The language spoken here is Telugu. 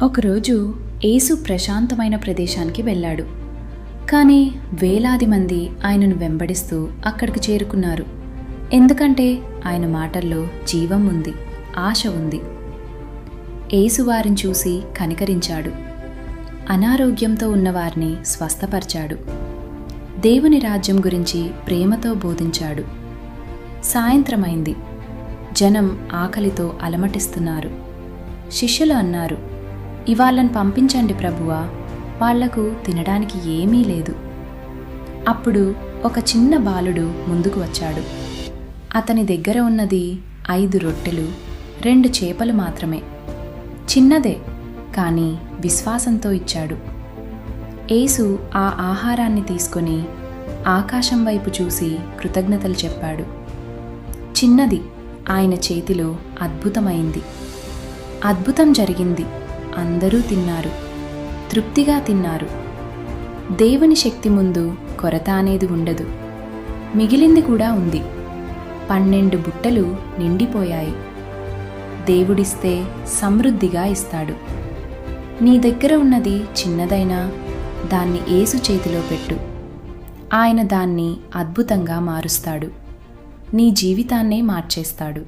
ఒకరోజు యేసు ప్రశాంతమైన ప్రదేశానికి వెళ్ళాడు. కానీ వేలాది మంది ఆయనను వెంబడిస్తూ అక్కడికి చేరుకున్నారు. ఎందుకంటే ఆయన మాటల్లో జీవం ఉంది, ఆశ ఉంది. యేసు వారిని చూసి కనికరించాడు. అనారోగ్యంతో ఉన్నవారిని స్వస్థపరిచాడు. దేవుని రాజ్యం గురించి ప్రేమతో బోధించాడు. సాయంత్రమైంది. జనం ఆకలితో అలమటిస్తున్నారు. శిష్యులు అన్నారు, ఇవాళ్ళను పంపించండి ప్రభువా, వాళ్లకు తినడానికి ఏమీ లేదు. అప్పుడు ఒక చిన్న బాలుడు ముందుకు వచ్చాడు. అతని దగ్గర ఉన్నది 5 రొట్టెలు 2 చేపలు మాత్రమే. చిన్నదే, కానీ విశ్వాసంతో ఇచ్చాడు. యేసు ఆ ఆహారాన్ని తీసుకొని ఆకాశం వైపు చూసి కృతజ్ఞతలు చెప్పాడు. చిన్నది ఆయన చేతిలో అద్భుతమైంది. అద్భుతం జరిగింది. అందరూ తిన్నారు, తృప్తిగా తిన్నారు. దేవుని శక్తి ముందు కొరత అనేది ఉండదు. మిగిలింది కూడా ఉంది. 12 బుట్టలు నిండిపోయాయి. దేవుడిస్తే సమృద్ధిగా ఇస్తాడు. నీ దగ్గర ఉన్నది చిన్నదైనా దాన్ని యేసు చేతిలో పెట్టు. ఆయన దాన్ని అద్భుతంగా మారుస్తాడు. నీ జీవితాన్నే మార్చేస్తాడు.